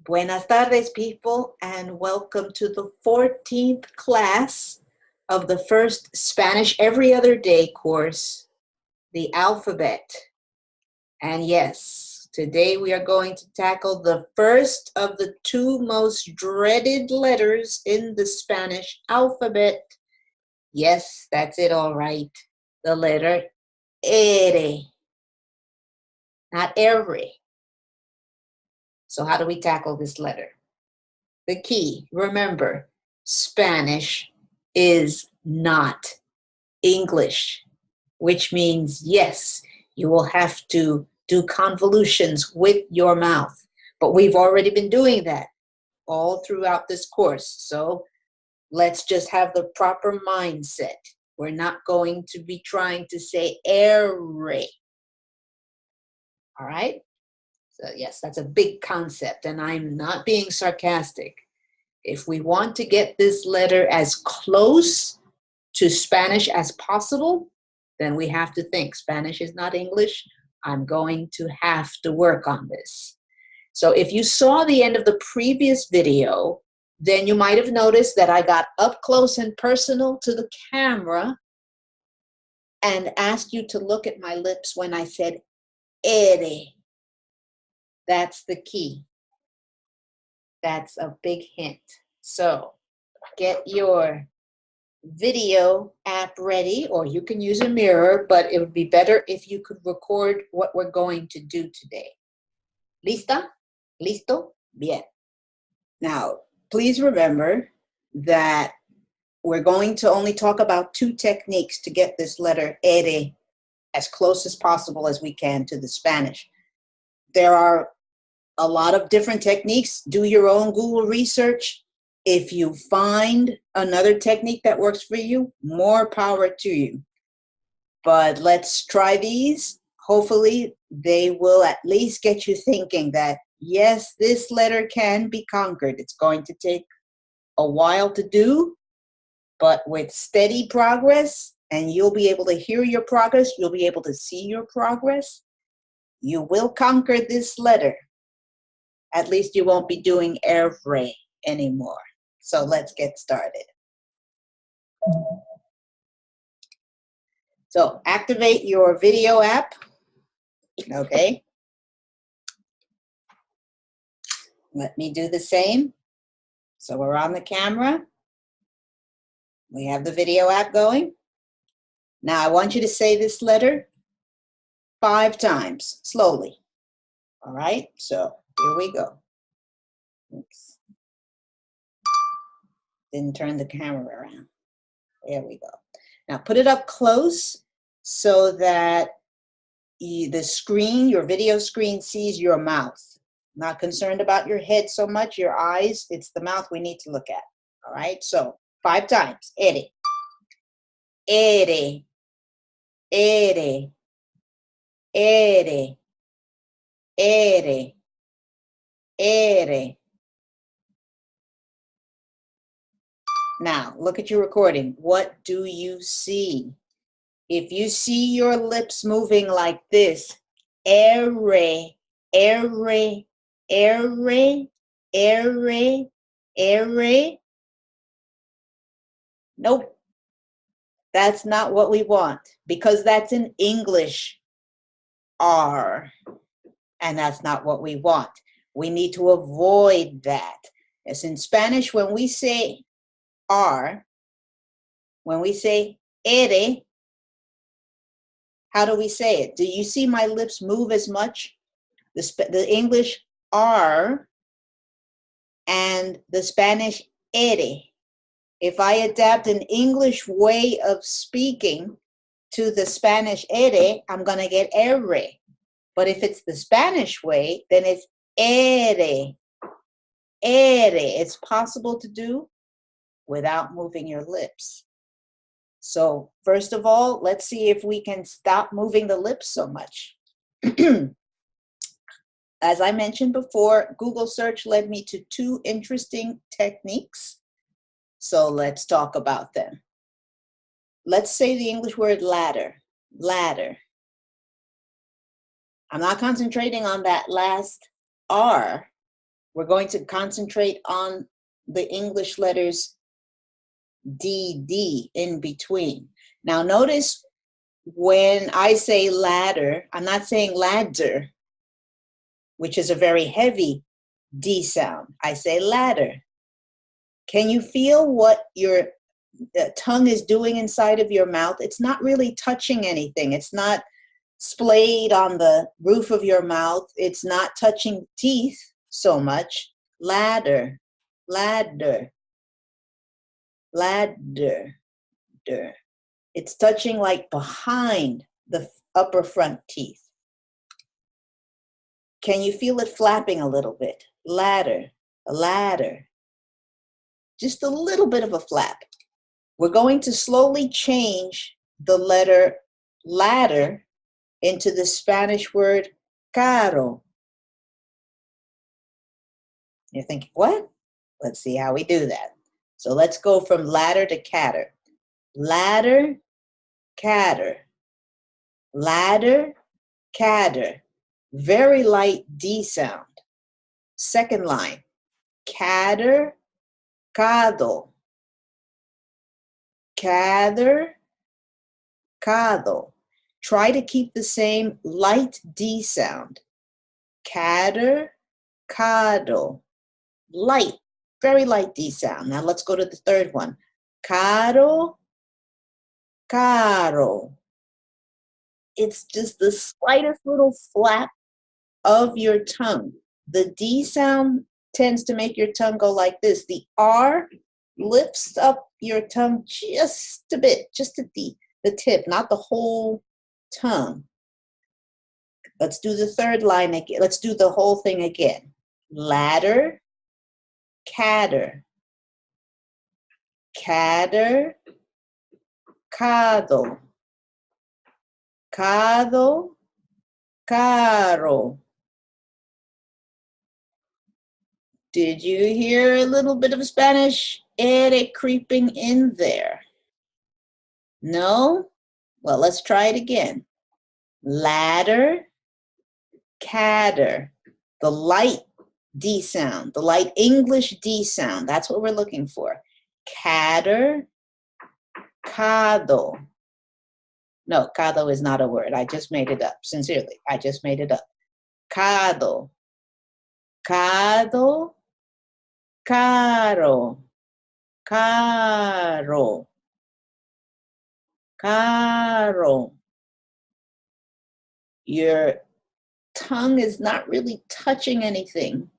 Buenas tardes, people, and welcome to the 14th class of the first Spanish Every Other Day course, the alphabet. And yes, today we are going to tackle the first of the two most dreaded letters in the Spanish alphabet. Yes, that's it, all right. The letter ere, not ere. So how do we tackle this letter? The key, remember, Spanish is not English, which means, yes, you will have to do convolutions with your mouth. But we've already been doing that all throughout this course. So let's just have the proper mindset. We're not going to be trying to say ere. All right? So yes, that's a big concept, and I'm not being sarcastic. If we want to get this letter as close to Spanish as possible, then we have to think Spanish is not English. I'm going to have to work on this. So if you saw the end of the previous video, then you might have noticed that I got up close and personal to the camera and asked you to look at my lips when I said ere. That's the key. That's a big hint. So get your video app ready, or you can use a mirror, but it would be better if you could record what we're going to do today. ¿Lista? ¿Listo? Bien. Now, please remember that we're going to only talk about two techniques to get this letter ere as close as possible as we can to the Spanish. There are a lot of different techniques. Do your own Google research. If you find another technique that works for you, more power to you. But let's try these. Hopefully, they will at least get you thinking that, yes, this letter can be conquered. It's going to take a while to do, but with steady progress, and you'll be able to hear your progress, you'll be able to see your progress, you will conquer this letter. At least you won't be doing ere anymore. So let's get started. So activate your video app, okay? Let me do the same. So we're on the camera. We have the video app going. Now I want you to say this letter 5 times, slowly. All right, so here we go. Oops. Didn't turn the camera around. There we go. Now put it up close so that the screen, your video screen, sees your mouth. Not concerned about your head so much, your eyes, it's the mouth we need to look at. All right, so 5 times. Ere, ere, ere, ere, ere, ere. Now, look at your recording. What do you see? If you see your lips moving like this, ere, ere, ere, ere, ere, nope. That's not what we want, because that's an English R, and that's not what we want. We need to avoid that. As in Spanish, when we say R, when we say ere, how do we say it? Do you see my lips move as much? The English R and the Spanish ere. If I adapt an English way of speaking to the Spanish ere, I'm going to get ere. But if it's the Spanish way, then it's ere. Ere. It's possible to do without moving your lips. So first of all, let's see if we can stop moving the lips so much. As I mentioned before, Google search led me to 2 interesting techniques. So let's talk about them. Let's say the English word ladder, ladder. I'm not concentrating on that last R. We're going to concentrate on the English letters D, D in between. Now notice when I say ladder, I'm not saying ladder, which is a very heavy D sound. I say ladder. Can you feel what your tongue is doing inside of your mouth? It's not really touching anything. It's not splayed on the roof of your mouth. It's not touching teeth so much. Ladder, ladder, ladder. It's touching like behind the upper front teeth. Can you feel it flapping a little bit? Ladder, ladder. Just a little bit of a flap. We're going to slowly change the letter ladder into the Spanish word caro. You're thinking, what? Let's see how we do that. So let's go from ladder to Quatre. Ladder, Quatre. Ladder, Quatre. Very light D sound. Second line, Quatre, cado. Quatre, cado. Try to keep the same light D sound. Quatre, cado. Light, very light D sound. Now let's go to the third one. Caro, caro. It's just the slightest little flap of your tongue. The D sound tends to make your tongue go like this. The R lifts up your tongue just a bit, just at the tip, not the whole tongue. Let's do the third line again. Let's do the whole thing again. Ladder, Quatre. Quatre, cado. Cado, caro. Did you hear a little bit of Spanish ere creeping in there? No? Well, let's try it again. Ladder, Quatre. The light D sound, the light English D sound. That's what we're looking for. Quatre, cado. No, cado is not a word. I just made it up. Sincerely, I just made it up. Cado. Cado, caro. Caro. Caro. Your tongue is not really touching anything.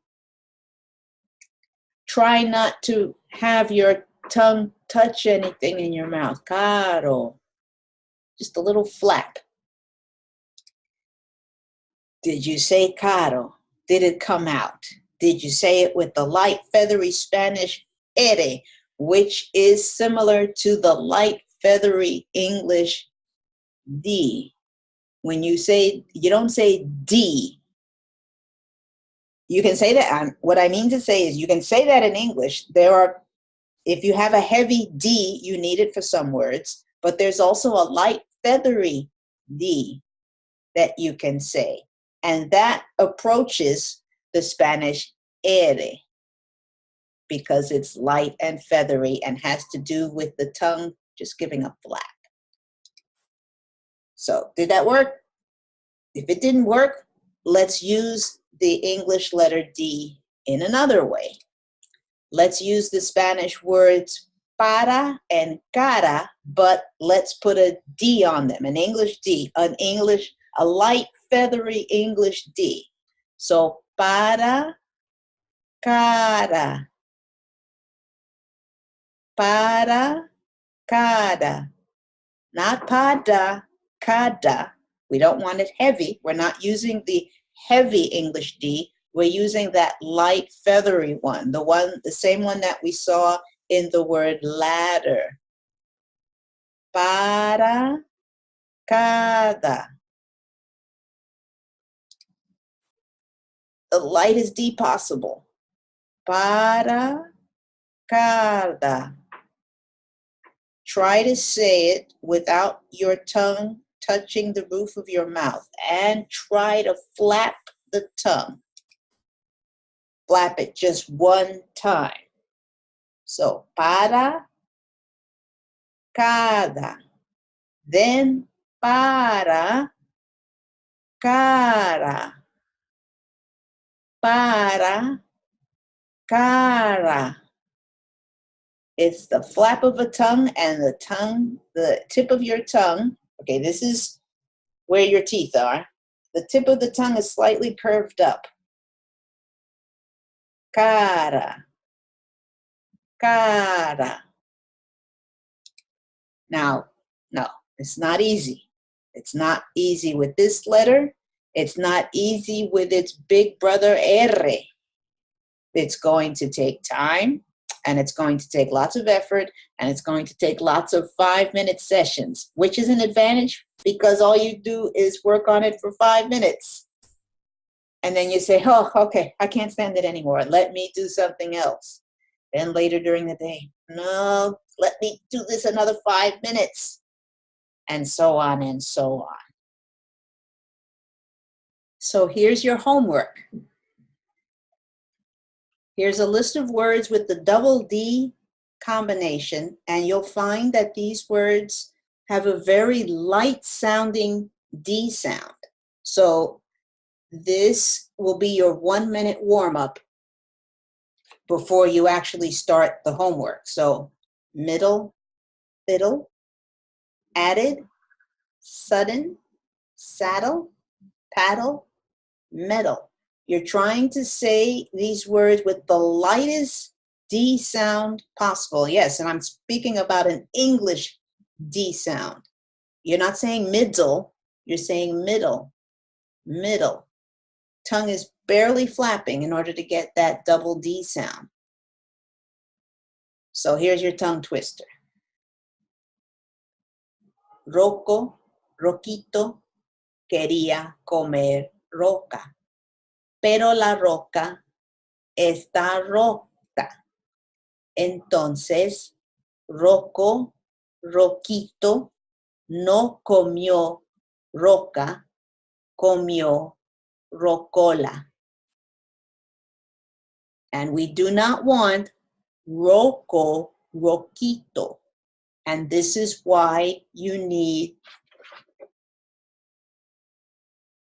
Try not to have your tongue touch anything in your mouth. Caro. Just a little flap. Did you say caro? Did it come out? Did you say it with the light feathery Spanish ere, which is similar to the light feathery English D? When you say, you don't say D. You can say that. What I mean to say is you can say that in English. If you have a heavy D, you need it for some words, but there's also a light feathery D that you can say. And that approaches the Spanish ere because it's light and feathery and has to do with the tongue just giving a flap. So did that work? If it didn't work, let's use the English letter D in another way. Let's use the Spanish words para and cara, but let's put a D on them, an English D, a light feathery English D. So para, cara. Para, cara. Not pada, cada. We don't want it heavy. We're not using the heavy English D. We're using that light feathery one, the same one that we saw in the word ladder. Para, cada. The lightest D possible. Para, cada. Try to say it without your tongue touching the roof of your mouth and try to flap the tongue. flap it just one time. So, para, cada. Then, para, cara. Para, cara. It's the flap of a tongue and the tip of your tongue. Okay, this is where your teeth are. The tip of the tongue is slightly curved up. Cara, cara. Now, no, it's not easy. It's not easy with this letter. It's not easy with its big brother R. It's going to take time, and it's going to take lots of effort, and it's going to take lots of 5-minute sessions, which is an advantage because all you do is work on it for 5 minutes. And then you say, oh, okay, I can't stand it anymore. Let me do something else. Then later during the day, no, let me do this another 5 minutes. And so on and so on. So here's your homework. Here's a list of words with the double D combination, and you'll find that these words have a very light sounding D sound. So this will be your 1-minute warm-up before you actually start the homework. So middle, fiddle, added, sudden, saddle, paddle, metal. You're trying to say these words with the lightest D sound possible. Yes, and I'm speaking about an English D sound. You're not saying middle, you're saying middle, middle. Tongue is barely flapping in order to get that double D sound. So here's your tongue twister. Rocco, Roquito, quería comer roca, pero la roca está rota. Entonces, Rocco, Roquito, no comió roca, comió rocola. And we do not want Rocco, Roquito. And this is why you need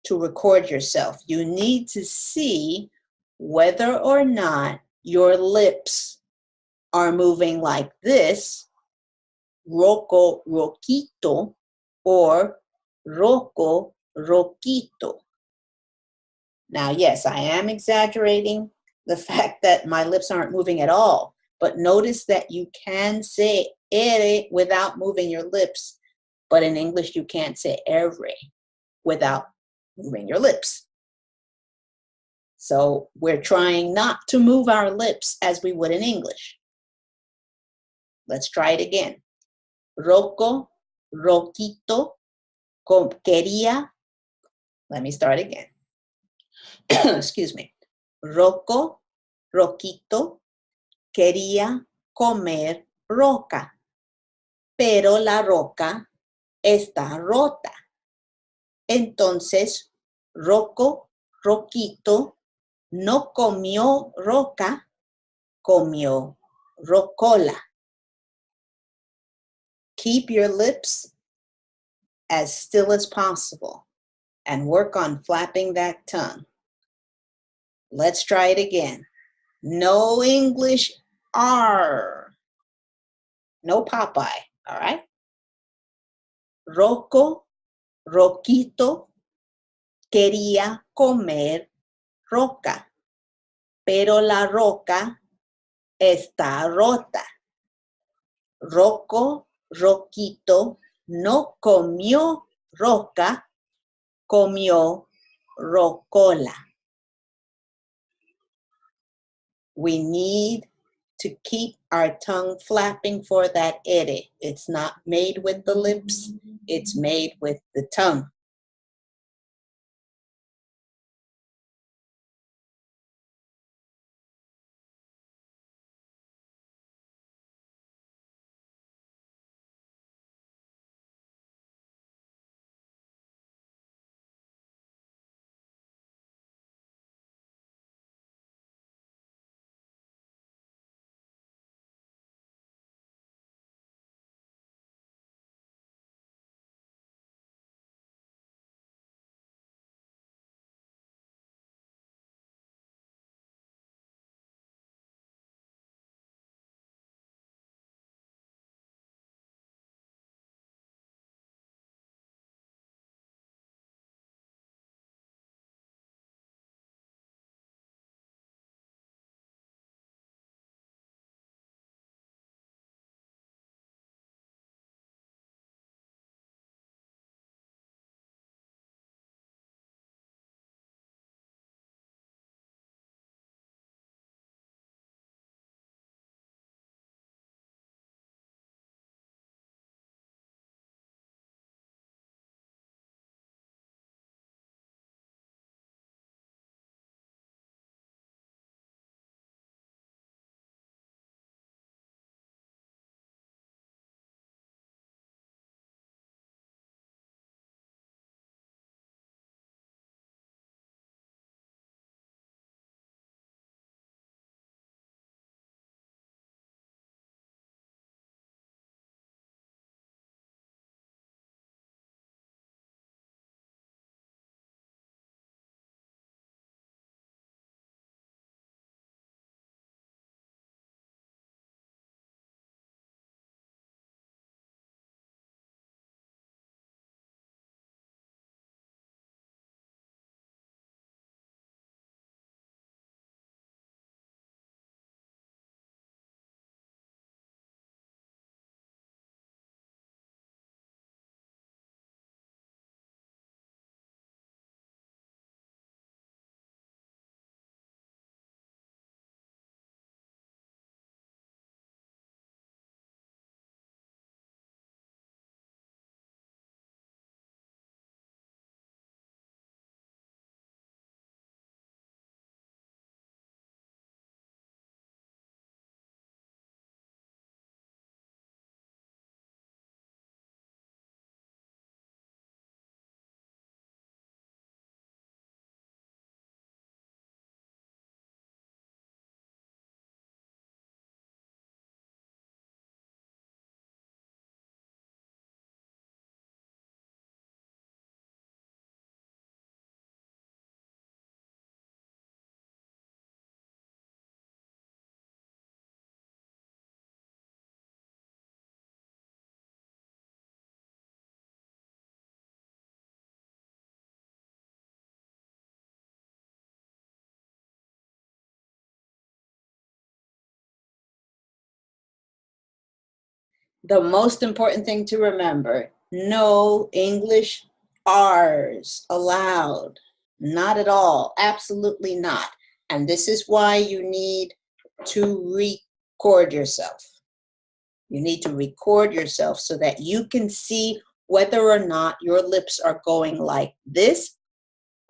to record yourself. You need to see whether or not your lips are moving like this, Rocco, Roquito, or Rocco, Roquito. Now, yes, I am exaggerating the fact that my lips aren't moving at all, but notice that you can say ere without moving your lips, but in English you can't say ere without moving your lips. So we're trying not to move our lips as we would in English. Let's try it again. Rocco, Roquito, quería. Let me start again. Excuse me. Rocco, Roquito, quería comer roca, pero la roca está rota. Entonces, Rocco, Roquito, no comió roca, comió rocola. Keep your lips as still as possible and work on flapping that tongue. Let's try it again. No English R. No Popeye, all right? Rocco, Roquito, quería comer roca, pero la roca está rota. Rocco, Roquito, no comió roca, comió rocola. We need to keep our tongue flapping for that ere. It's not made with the lips, it's made with the tongue. The most important thing to remember, no English R's allowed. Not at all. Absolutely not. And this is why you need to record yourself. You need to record yourself so that you can see whether or not your lips are going like this,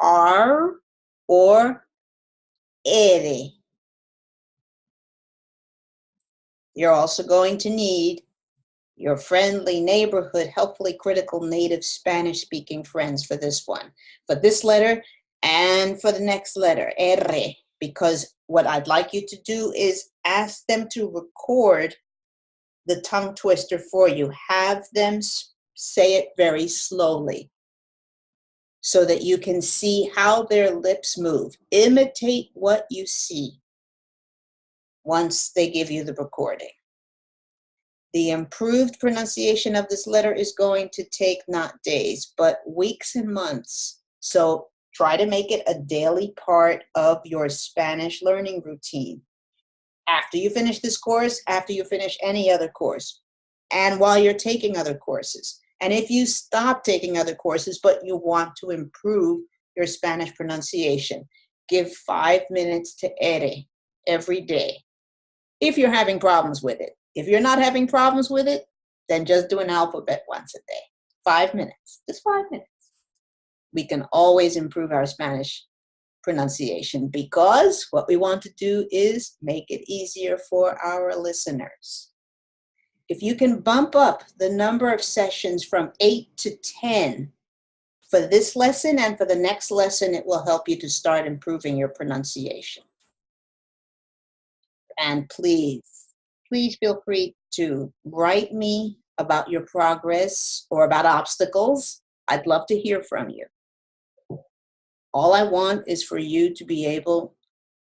R, or ere. You're also going to need your friendly neighborhood, helpfully critical native Spanish-speaking friends for this one, for this letter and for the next letter, R, because what I'd like you to do is ask them to record the tongue twister for you. Have them say it very slowly so that you can see how their lips move. Imitate what you see once they give you the recording. The improved pronunciation of this letter is going to take not days, but weeks and months. So try to make it a daily part of your Spanish learning routine. After you finish this course, after you finish any other course, and while you're taking other courses. And if you stop taking other courses, but you want to improve your Spanish pronunciation, give 5 minutes to ere every day. If you're having problems with it. If you're not having problems with it, then just do an alphabet once a day. 5 minutes, just 5 minutes. We can always improve our Spanish pronunciation because what we want to do is make it easier for our listeners. If you can bump up the number of sessions from 8 to 10 for this lesson and for the next lesson, it will help you to start improving your pronunciation. And please feel free to write me about your progress or about obstacles. I'd love to hear from you. All I want is for you to be able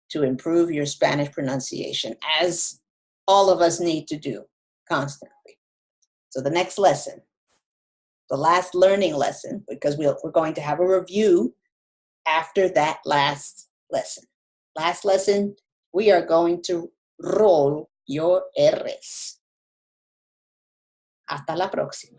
to improve your Spanish pronunciation, as all of us need to do constantly. So the next lesson, the last learning lesson, because we're going to have a review after that last lesson. Last lesson, we are going to roll your R's. Hasta la próxima.